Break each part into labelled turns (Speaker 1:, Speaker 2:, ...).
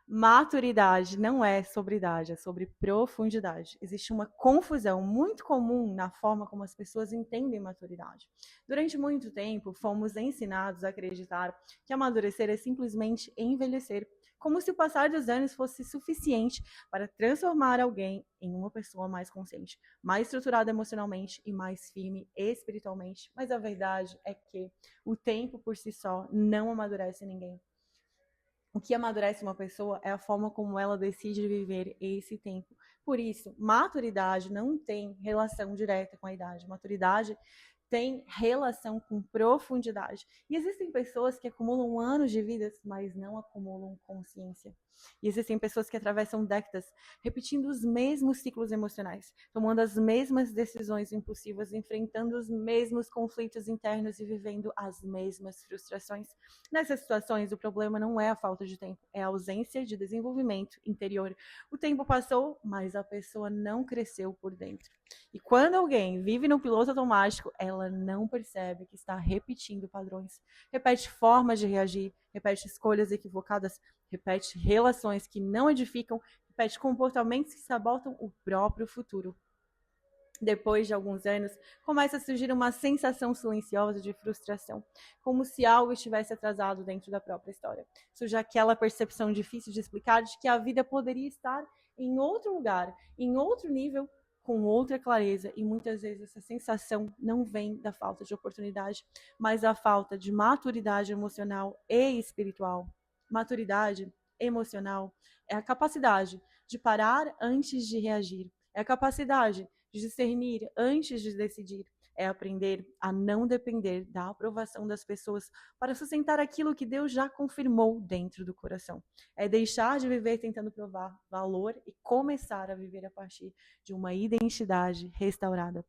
Speaker 1: Maturidade não é sobre idade, é sobre profundidade. Existe uma confusão muito comum na forma como as pessoas entendem maturidade. Durante muito tempo, fomos ensinados a acreditar que amadurecer é simplesmente envelhecer, como se o passar dos anos fosse suficiente para transformar alguém em uma pessoa mais consciente, mais estruturada emocionalmente e mais firme espiritualmente. Mas a verdade é que o tempo por si só não amadurece ninguém. O que amadurece uma pessoa é a forma como ela decide viver esse tempo. Por isso, maturidade não tem relação direta com a idade. Maturidade tem relação com profundidade. E existem pessoas que acumulam anos de vida, mas não acumulam consciência. E existem pessoas que atravessam décadas repetindo os mesmos ciclos emocionais, tomando as mesmas decisões impulsivas, enfrentando os mesmos conflitos internos e vivendo as mesmas frustrações. Nessas situações, o problema não é a falta de tempo, é a ausência de desenvolvimento interior. O tempo passou, mas a pessoa não cresceu por dentro. E quando alguém vive no piloto automático, ela não percebe que está repetindo padrões, repete formas de reagir, repete escolhas equivocadas, repete relações que não edificam, repete comportamentos que sabotam o próprio futuro. Depois de alguns anos, começa a surgir uma sensação silenciosa de frustração, como se algo estivesse atrasado dentro da própria história. Surge aquela percepção difícil de explicar de que a vida poderia estar em outro lugar, em outro nível, com outra clareza, e muitas vezes essa sensação não vem da falta de oportunidade, mas da falta de maturidade emocional e espiritual. Maturidade emocional é a capacidade de parar antes de reagir, é a capacidade de discernir antes de decidir, é aprender a não depender da aprovação das pessoas para sustentar aquilo que Deus já confirmou dentro do coração. É deixar de viver tentando provar valor e começar a viver a partir de uma identidade restaurada.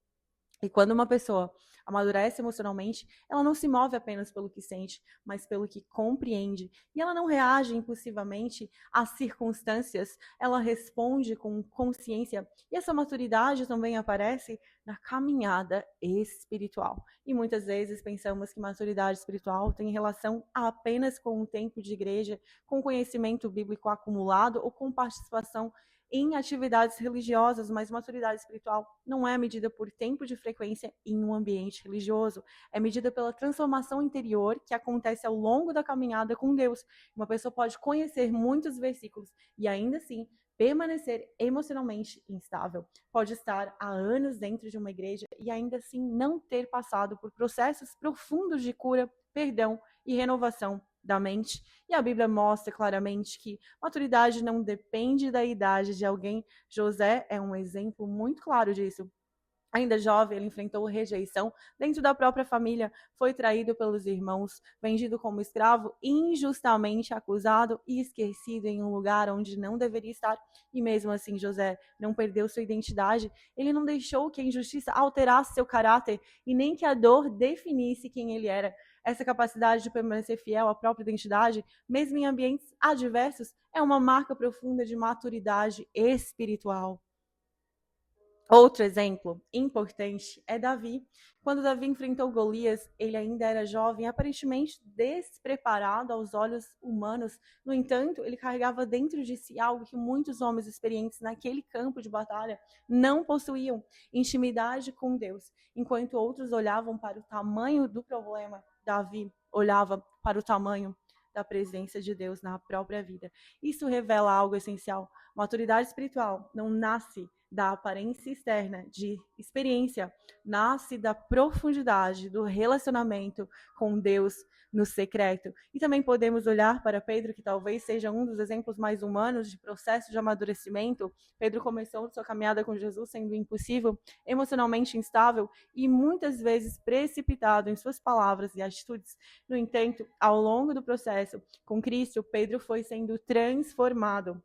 Speaker 1: E quando uma pessoa amadurece emocionalmente, ela não se move apenas pelo que sente, mas pelo que compreende. E ela não reage impulsivamente às circunstâncias, ela responde com consciência. E essa maturidade também aparece na caminhada espiritual. E muitas vezes pensamos que maturidade espiritual tem relação apenas com o tempo de igreja, com conhecimento bíblico acumulado ou com participação em atividades religiosas, mas maturidade espiritual não é medida por tempo de frequência em um ambiente religioso, é medida pela transformação interior que acontece ao longo da caminhada com Deus. Uma pessoa pode conhecer muitos versículos e ainda assim permanecer emocionalmente instável. Pode estar há anos dentro de uma igreja e ainda assim não ter passado por processos profundos de cura, perdão e renovação da mente. E a Bíblia mostra claramente que maturidade não depende da idade de alguém. José é um exemplo muito claro disso. Ainda jovem, ele enfrentou rejeição dentro da própria família, foi traído pelos irmãos, vendido como escravo, injustamente acusado e esquecido em um lugar onde não deveria estar. E mesmo assim, José não perdeu sua identidade, ele não deixou que a injustiça alterasse seu caráter e nem que a dor definisse quem ele era. Essa capacidade de permanecer fiel à própria identidade, mesmo em ambientes adversos, é uma marca profunda de maturidade espiritual. Outro exemplo importante é Davi. Quando Davi enfrentou Golias, ele ainda era jovem, aparentemente despreparado aos olhos humanos. No entanto, ele carregava dentro de si algo que muitos homens experientes naquele campo de batalha não possuíam: intimidade com Deus. Enquanto outros olhavam para o tamanho do problema, Davi olhava para o tamanho da presença de Deus na própria vida. Isso revela algo essencial. Maturidade espiritual não nasce da aparência externa de experiência, nasce da profundidade do relacionamento com Deus no secreto. E também podemos olhar para Pedro, que talvez seja um dos exemplos mais humanos de processo de amadurecimento. Pedro começou sua caminhada com Jesus sendo impossível, emocionalmente instável e muitas vezes precipitado em suas palavras e atitudes. No entanto, ao longo do processo com Cristo, Pedro foi sendo transformado.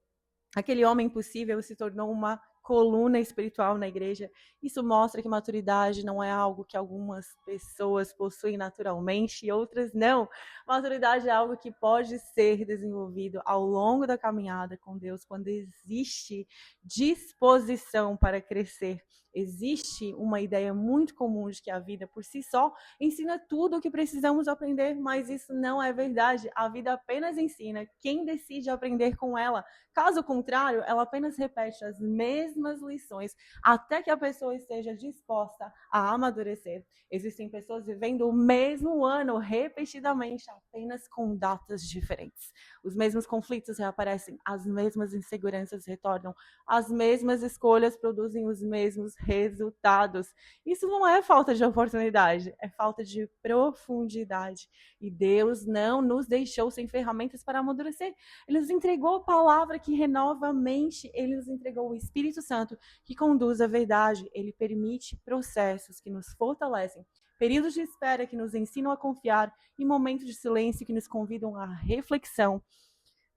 Speaker 1: Aquele homem impossível se tornou uma coluna espiritual na igreja. Isso mostra que maturidade não é algo que algumas pessoas possuem naturalmente e outras não. Maturidade é algo que pode ser desenvolvido ao longo da caminhada com Deus, quando existe disposição para crescer. Existe uma ideia muito comum de que a vida por si só ensina tudo o que precisamos aprender, mas isso não é verdade. A vida apenas ensina quem decide aprender com ela. Caso contrário, ela apenas repete as mesmas lições até que a pessoa esteja disposta a amadurecer. Existem pessoas vivendo o mesmo ano repetidamente, apenas com datas diferentes. Os mesmos conflitos reaparecem, as mesmas inseguranças retornam, as mesmas escolhas produzem os mesmos resultados. Isso não é falta de oportunidade, é falta de profundidade. E Deus não nos deixou sem ferramentas para amadurecer. Ele nos entregou a palavra que renova a mente, ele nos entregou o Espírito Santo que conduz à verdade. Ele permite processos que nos fortalecem, períodos de espera que nos ensinam a confiar e momentos de silêncio que nos convidam à reflexão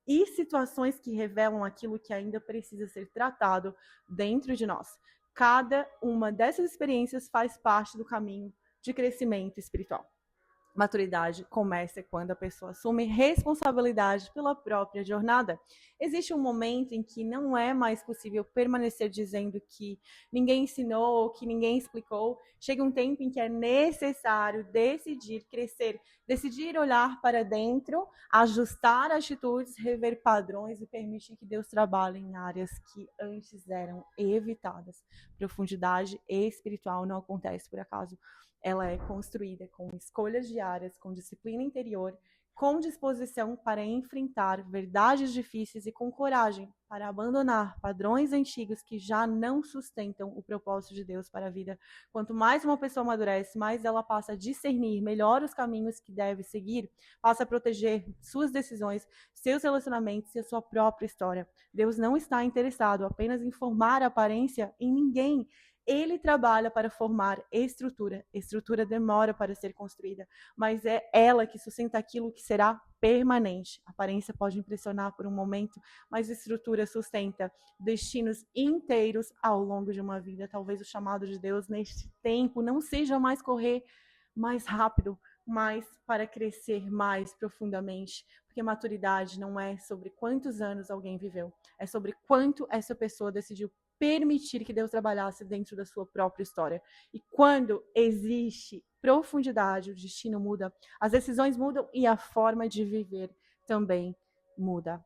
Speaker 1: e situações que revelam aquilo que ainda precisa ser tratado dentro de nós. Cada uma dessas experiências faz parte do caminho de crescimento espiritual. Maturidade começa quando a pessoa assume responsabilidade pela própria jornada. Existe um momento em que não é mais possível permanecer dizendo que ninguém ensinou, que ninguém explicou. Chega um tempo em que é necessário decidir crescer, decidir olhar para dentro, ajustar atitudes, rever padrões e permitir que Deus trabalhe em áreas que antes eram evitadas. Profundidade espiritual não acontece por acaso. Ela é construída com escolhas diárias, com disciplina interior, com disposição para enfrentar verdades difíceis e com coragem para abandonar padrões antigos que já não sustentam o propósito de Deus para a vida. Quanto mais uma pessoa amadurece, mais ela passa a discernir melhor os caminhos que deve seguir, passa a proteger suas decisões, seus relacionamentos e a sua própria história. Deus não está interessado apenas em formar aparência em ninguém. Ele trabalha para formar estrutura. Estrutura demora para ser construída, mas é ela que sustenta aquilo que será permanente. A aparência pode impressionar por um momento, mas estrutura sustenta destinos inteiros ao longo de uma vida. Talvez o chamado de Deus neste tempo não seja mais correr mais rápido, mas para crescer mais profundamente. Porque maturidade não é sobre quantos anos alguém viveu, é sobre quanto essa pessoa decidiu permitir que Deus trabalhasse dentro da sua própria história. E quando existe profundidade, o destino muda, as decisões mudam e a forma de viver também muda.